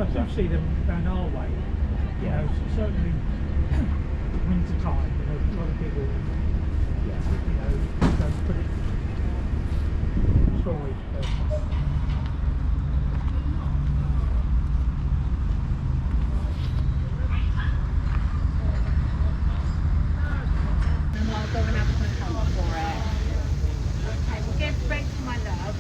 I do see them down our way. You know, certainly winter time. You know, a lot of people, you know, don't put it in storage. But and I'll go and have some hunt for it. Okay, we'll get straight to my love.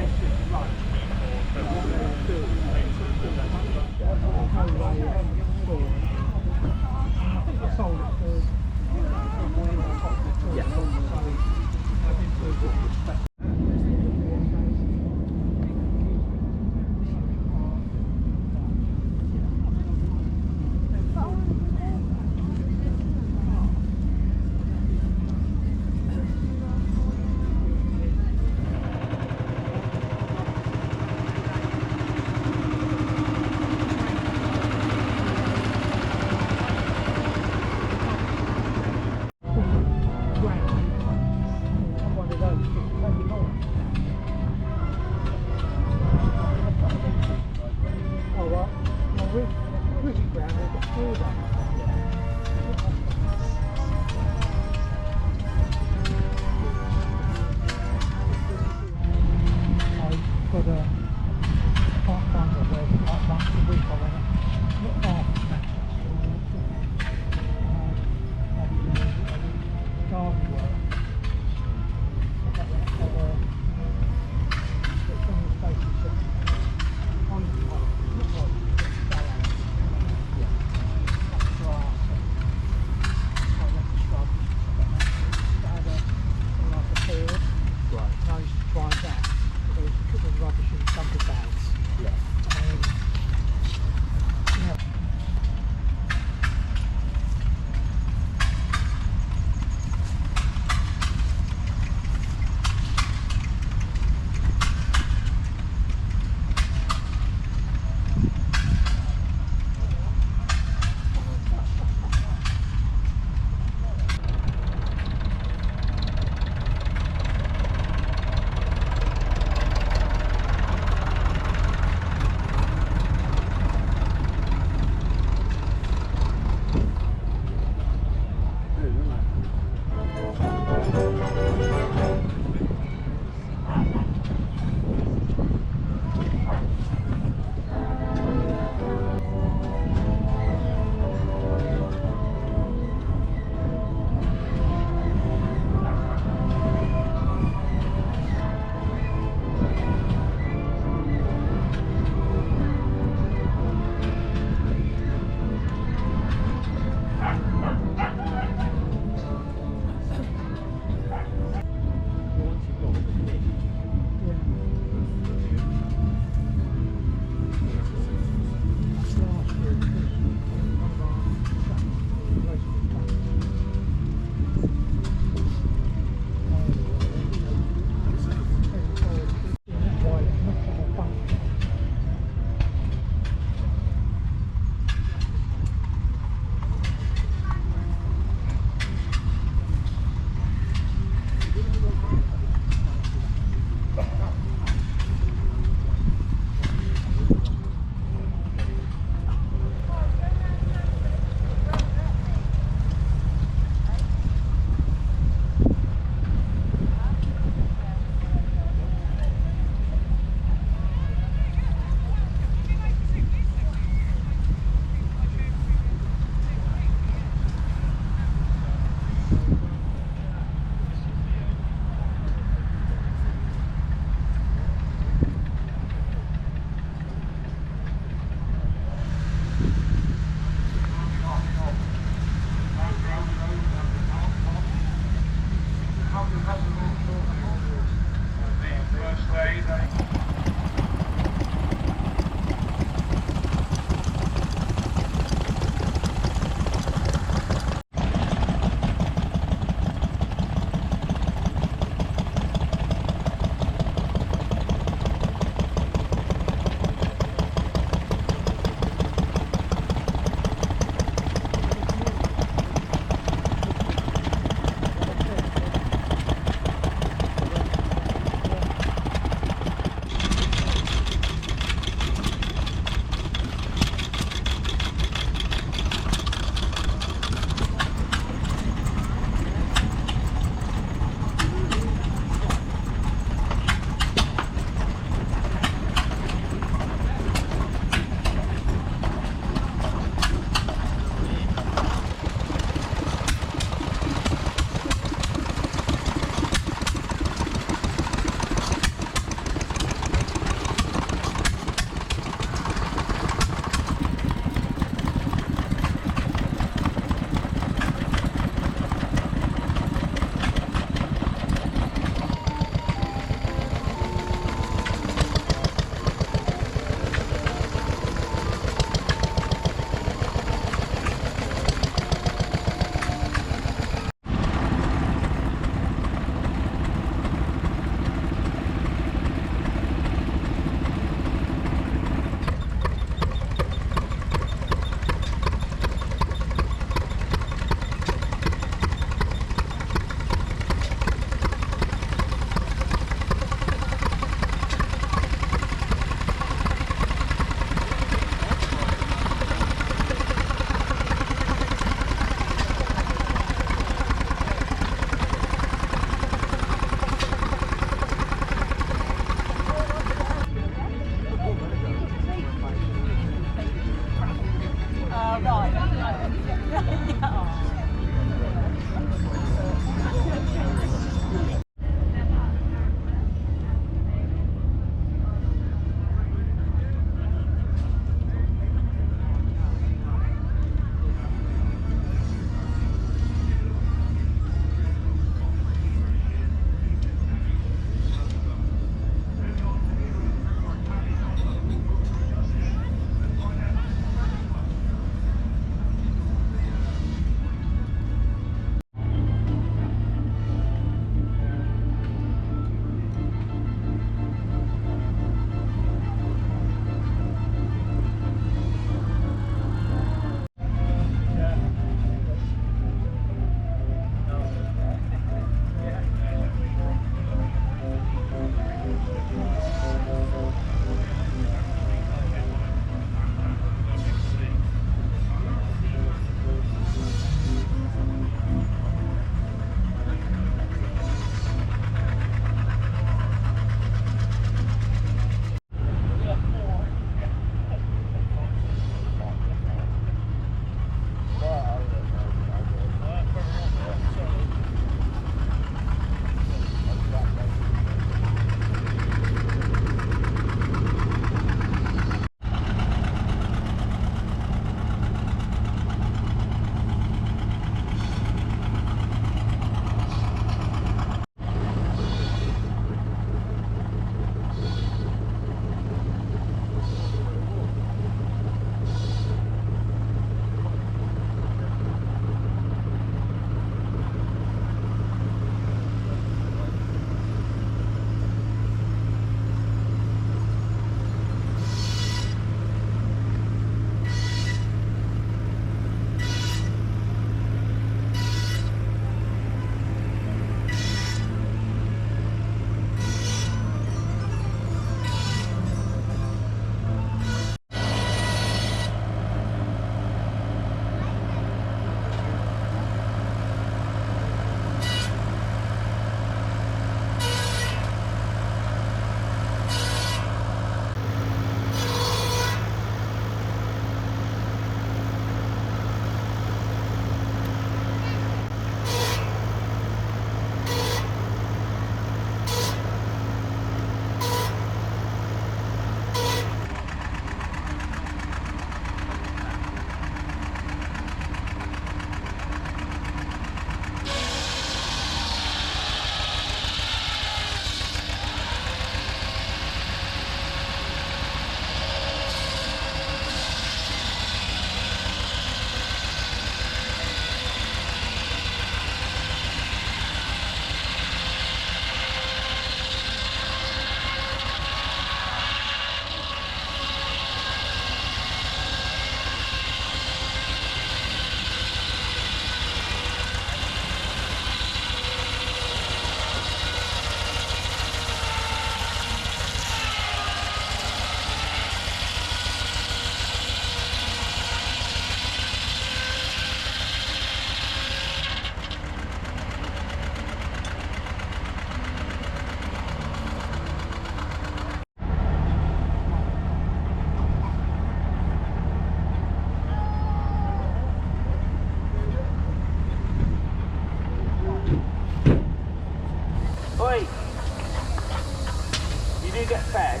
do get fed,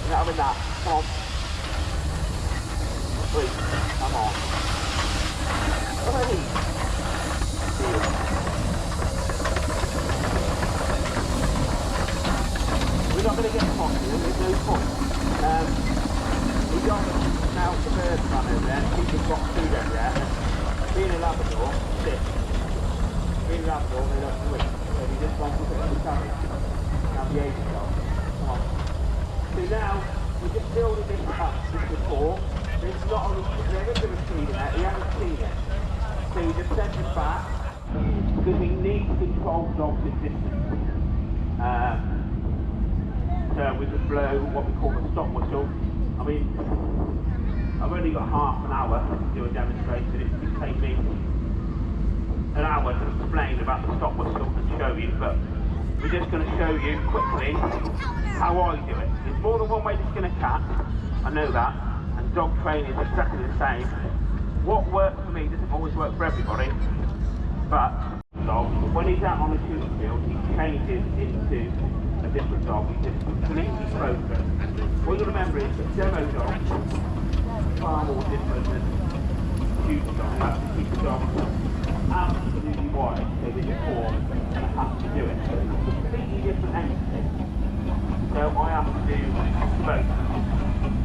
you're not having that. Come on. Wait, come on. Hey. We're not going to get cocky, there's no point. We got now the bird run over there, people got food over there. Being in Labrador, sit. Being in Labrador, they don't do it. So we just want to put it in the carriage. Now the age dog. Come on. So now, we just building this up just before. It's not on the never going to feed it, we haven't seen it. So we just send it back. Because we need to control dogs at distance. So we can blow what we call the stop whistle. I mean, I've only got half an hour to do a demonstration. It could take me an hour to explain about the stop whistle and show you, but we're just going to show you quickly how I do it. There's more than one way to skin a cat, I know that, and dog training is exactly the same. What works for me doesn't always work for everybody, but dog, when he's out on the shooting field, he changes into a different dog. He's just completely focused. What you remember is that demo dogs are far more different than shooting dogs. You have to keep the dog absolutely wide so that you're form and I have to do it. So it's a completely different entity. So I have to do both.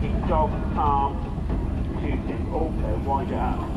Keep the dog calm, shooting, also wide it out.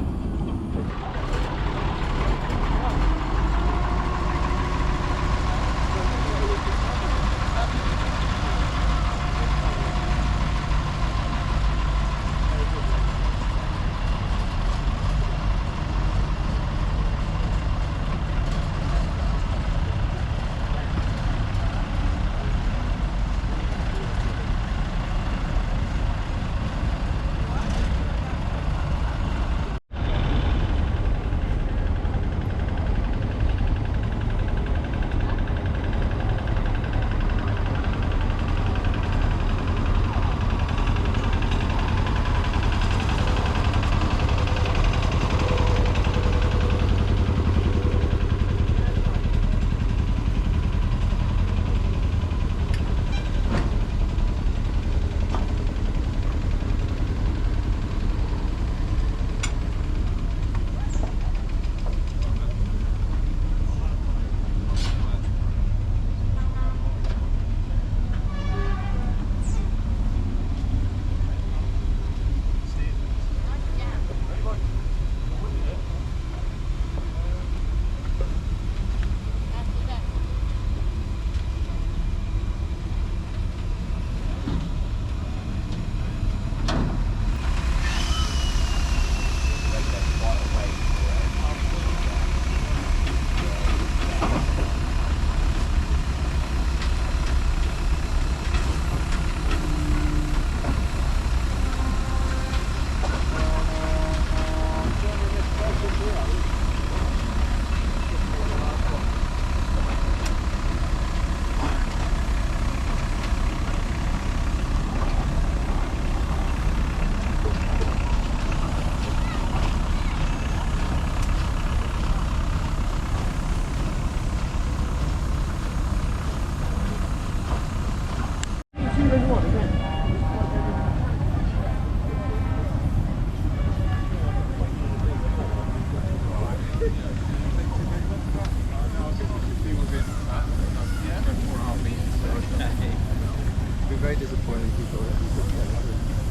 Very disappointing people.